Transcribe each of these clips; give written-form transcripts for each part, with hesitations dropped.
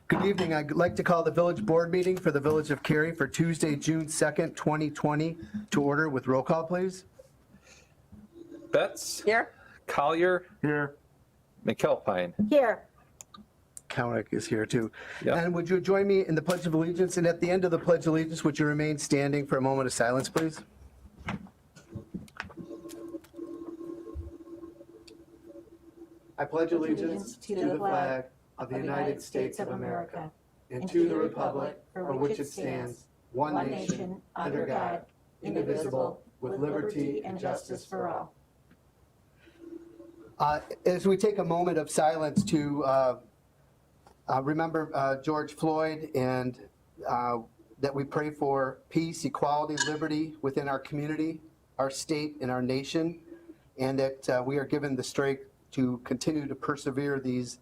Good evening. I'd like to call the village board meeting for the Village of Cary for Tuesday, June 2nd, 2020 to order with roll call, please. Betts. Here. Collier. Here. McAlpine. Here. Cowick is here too. Yep. And would you join me in the Pledge of Allegiance? And at the end of the Pledge of Allegiance, would you remain standing for a moment of silence, please? I pledge allegiance to the flag of the United States of America and to the republic for which it stands, one nation, under God, indivisible, with liberty and justice for all. As we take a moment of silence to remember George Floyd and that we pray for peace, equality, liberty within our community, our state, and our nation, and that we are given the strength to continue to persevere these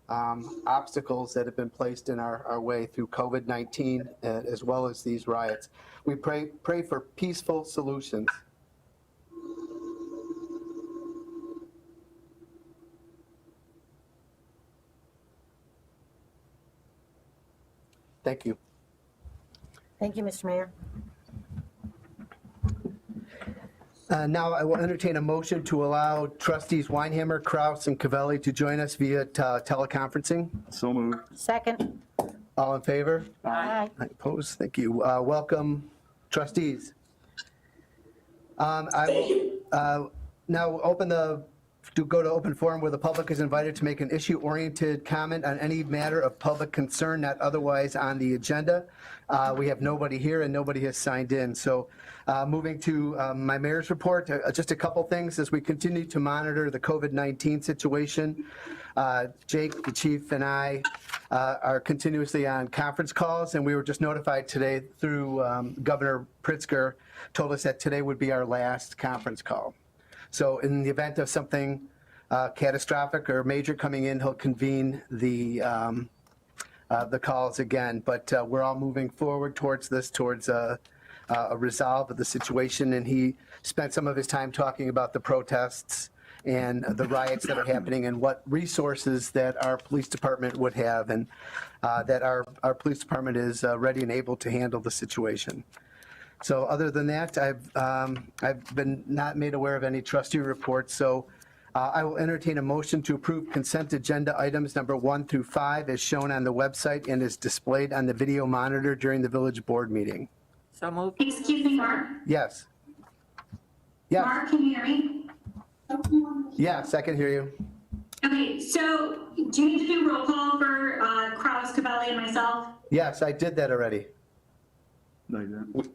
obstacles that have been placed in our way through COVID-19 as well as these riots. We pray for peaceful solutions. Thank you. Thank you, Mr. Mayor. Now I will entertain a motion to allow trustees Weinhammer, Kraus, and Cavelli to join us via teleconferencing. So moved. Second. All in favor? Aye. Opposed? Thank you. Welcome, trustees. I will now go to open forum where the public is invited to make an issue-oriented comment on any matter of public concern not otherwise on the agenda. We have nobody here and nobody has signed in. So moving to my mayor's report, just a couple things as we continue to monitor the COVID-19 situation. Jake, the chief, and I are continuously on conference calls, and we were just notified today through Governor Pritzker told us that today would be our last conference call. So in the event of something catastrophic or major coming in, he'll convene the calls again. But we're all moving forward towards a resolve of the situation. And he spent some of his time talking about the protests and the riots that are happening and what resources that our police department would have, and that our police department is ready and able to handle the situation. So other than that, I've been not made aware of any trustee reports. So I will entertain a motion to approve consent agenda items number 1 through 5 as shown on the website and is displayed on the video monitor during the village board meeting. So moved. Excuse me, Mark. Yes. Yes. Mark, can you hear me? Yes, I can hear you. Okay, so do you need to do roll call for Kraus, Cavelli, and myself? Yes, I did that already. No, you didn't.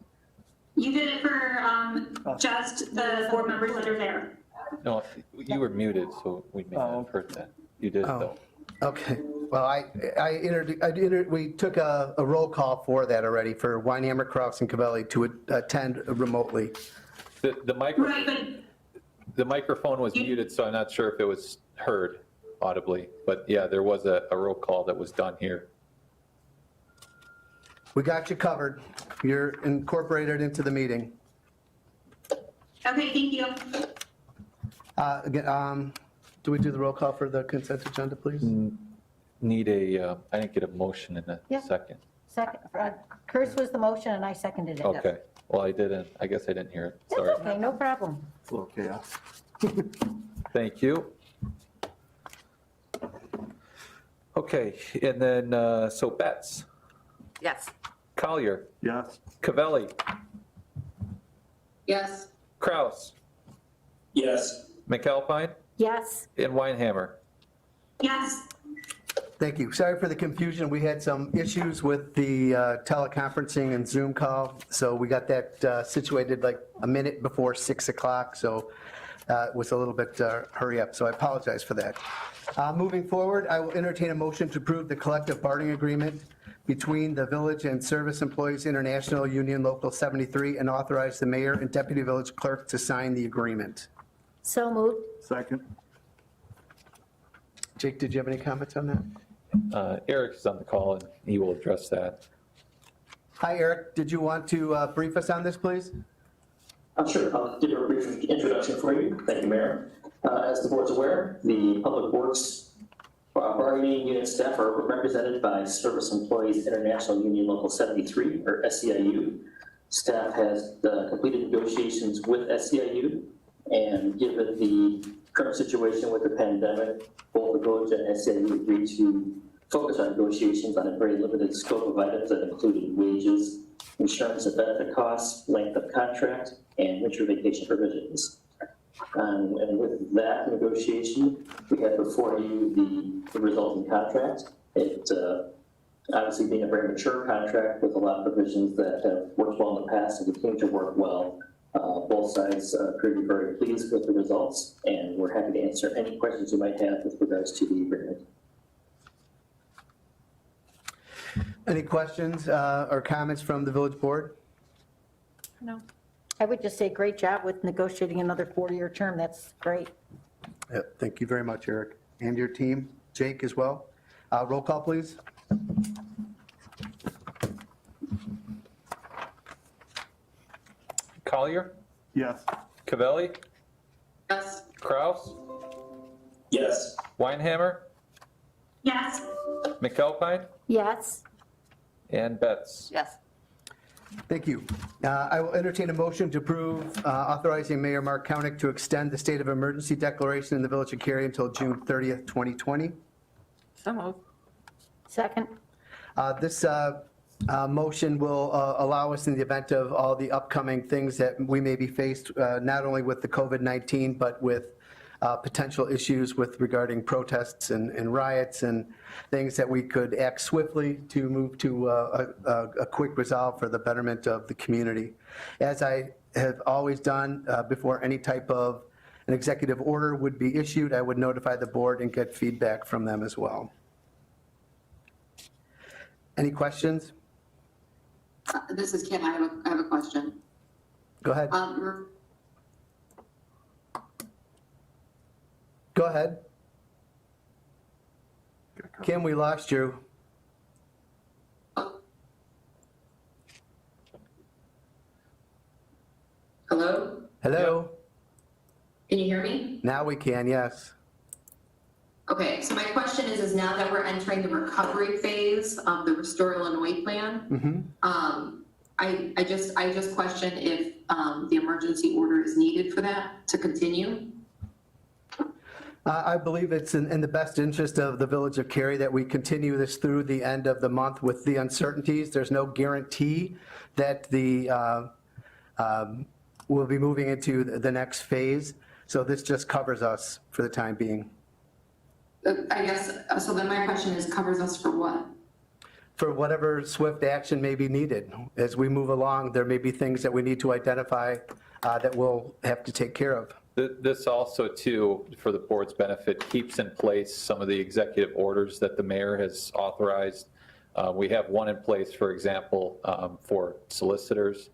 You did it for just the board members that are there. No, you were muted, so we may not have heard that. You did, though. Okay. Well, we took a roll call for that already for Weinhammer, Kraus, and Cavelli to attend remotely. Right, but The microphone was muted, so I'm not sure if it was heard audibly. But yeah, there was a roll call that was done here. We got you covered. You're incorporated into the meeting. okay, thank you. Again, do we do the roll call for the consent agenda, please? Need a, I didn't get a motion in a Yeah. second. Second. Chris was the motion and I seconded it. Okay. Well, I guess I didn't hear it. That's Sorry. okay, no problem. It's a little chaos. Thank you. Okay, and then, so Betts, Yes. Collier, Yes. Cavelli, Yes. Kraus, Yes. McAlpine, Yes. and Weinhammer. Yes. Thank you. Sorry for the confusion. We had some issues with the teleconferencing and Zoom call, so we got that situated like a minute before 6 o'clock, so it was a little bit hurry up, so I apologize for that. Moving forward, I will entertain a motion to approve the collective bargaining agreement between the Village and Service Employees International Union Local 73 and authorize the mayor and deputy village clerk to sign the agreement. So moved. Second. Jake, did you have any comments on that? Eric is on the call, and he will address that. Hi, Eric. Did you want to brief us on this, please? Sure. I'll give a brief introduction for you. Thank you, Mayor. As the board's aware, the Public Works Bargaining unit staff are represented by Service Employees International Union Local 73, or SEIU. Staff has completed negotiations with SEIU, and given the current situation with the pandemic, both the village and SEIU agreed to focus our negotiations on a very limited scope of items that included wages, insurance and benefit costs, length of contract, and winter vacation provisions. And with that negotiation, we have before you the resulting contract. It obviously being a very mature contract with a lot of provisions that have worked well in the past and continue to work well. Both sides appear to be very pleased with the results, and we're happy to answer any questions you might have with regards to the agreement. Any questions or comments from the village board? No. I would just say great job with negotiating another 4-year term. That's great. Yep, thank you very much, Eric, and your team, Jake as well. Roll call, please. Collier, Yes. Cavelli, Yes. Kraus, Yes. Weinhammer, Yes. McAlpine, Yes. and Betts. Yes. Thank you. I will entertain a motion to approve authorizing Mayor Mark Koenig to extend the state of emergency declaration in the village of Cary until June 30th, 2020. So moved. Second. This motion will allow us, in the event of all the upcoming things that we may be faced, not only with the COVID-19, but with potential issues with regarding protests and riots and things, that we could act swiftly to move to a quick resolve for the betterment of the community. As I have always done before any type of an executive order would be issued, I would notify the board and get feedback from them as well. Any questions? This is Kim. I have a question. Go ahead. Go ahead. Kim, we lost you. Hello? Hello? Can you hear me? Now we can, yes. Okay, so my question is now that we're entering the recovery phase of the Restore Illinois plan, I just question if the emergency order is needed for that to continue. I believe it's in the best interest of the village of Cary that we continue this through the end of the month with the uncertainties. There's no guarantee that we'll be moving into the next phase. So this just covers us for the time being. I guess, so then my question is, covers us for what? For whatever swift action may be needed. As we move along, there may be things that we need to identify that we'll have to take care of. This also, too, for the board's benefit, keeps in place some of the executive orders that the mayor has authorized. We have one in place, for example, for solicitors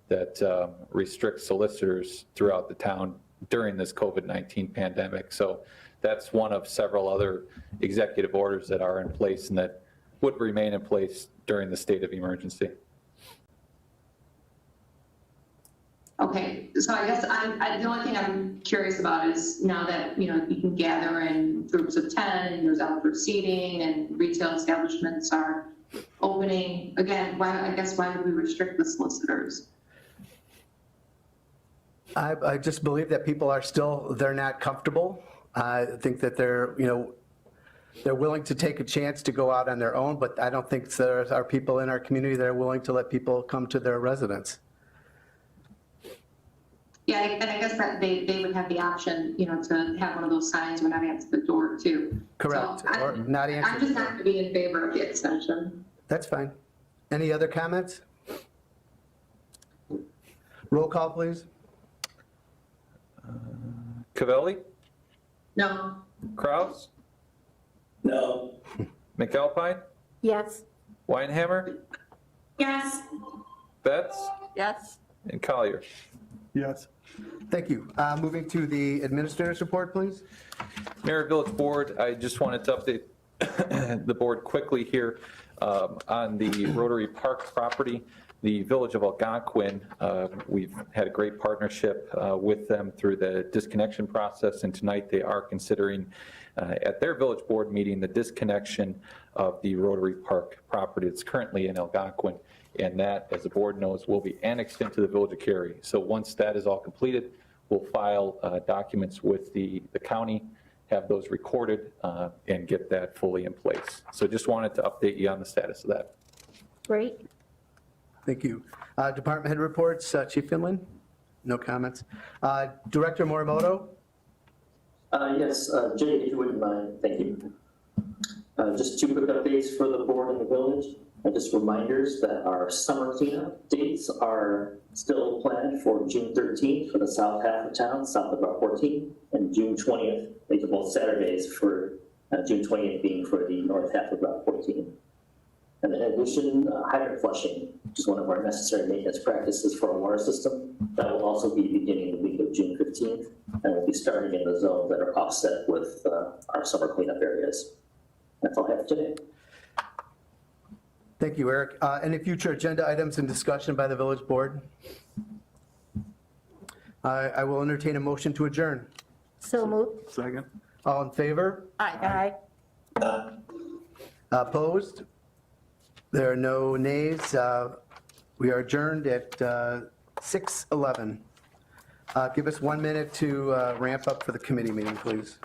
that restricts solicitors throughout the town during this COVID-19 pandemic. So that's one of several other executive orders that are in place and that would remain in place during the state of emergency. Okay, so I guess the only thing I'm curious about is now that, you can gather in groups of 10 and there's outdoor seating and retail establishments are opening, again, why would we restrict the solicitors? I just believe that people are they're not comfortable. I think that they're willing to take a chance to go out on their own, but I don't think there are people in our community that are willing to let people come to their residence. Yeah, and I guess that they would have the option, to have one of those signs when I answer the door too. Correct. So Or not answer. I'm just not going to be in favor of the extension. That's fine. Any other comments? Roll call, please. Cavelli, No. Kraus, No. McAlpine, Yes. Weinhammer, Yes. Betts, Yes. and Collier. Yes. Thank you. Moving to the administrator's report, please. Mayor, Village Board, I just wanted to update the board quickly here on the Rotary Park property. The Village of Algonquin, we've had a great partnership with them through the disconnection process, and tonight they are considering at their village board meeting the disconnection of the Rotary Park property that's currently in Algonquin, and that, as the board knows, will be annexed into the village of Cary. So once that is all completed, we'll file documents with the county, have those recorded, and get that fully in place. So just wanted to update you on the status of that. Great. Thank you. Department head reports, Chief Finland? No comments. Director Morimoto? Yes, Jay, if you wouldn't mind, thank you. Just two quick updates for the board and the village. Just reminders that our summer cleanup dates are still planned for June 13th for the south half of town, south of Route 14, and June 20th. These are both Saturdays, for June 20th being for the north half of Route 14. And in addition, hydrant flushing, which is one of our necessary maintenance practices for our water system, that will also be beginning the week of June 15th, and will be starting in the zones that are offset with our summer cleanup areas. That's all I have today. Thank you, Eric. Any future agenda items and discussion by the village board? I will entertain a motion to adjourn. So moved. Second? All in favor? Aye. Opposed? There are no nays. We are adjourned at 6:11. Give us 1 minute to ramp up for the committee meeting, please.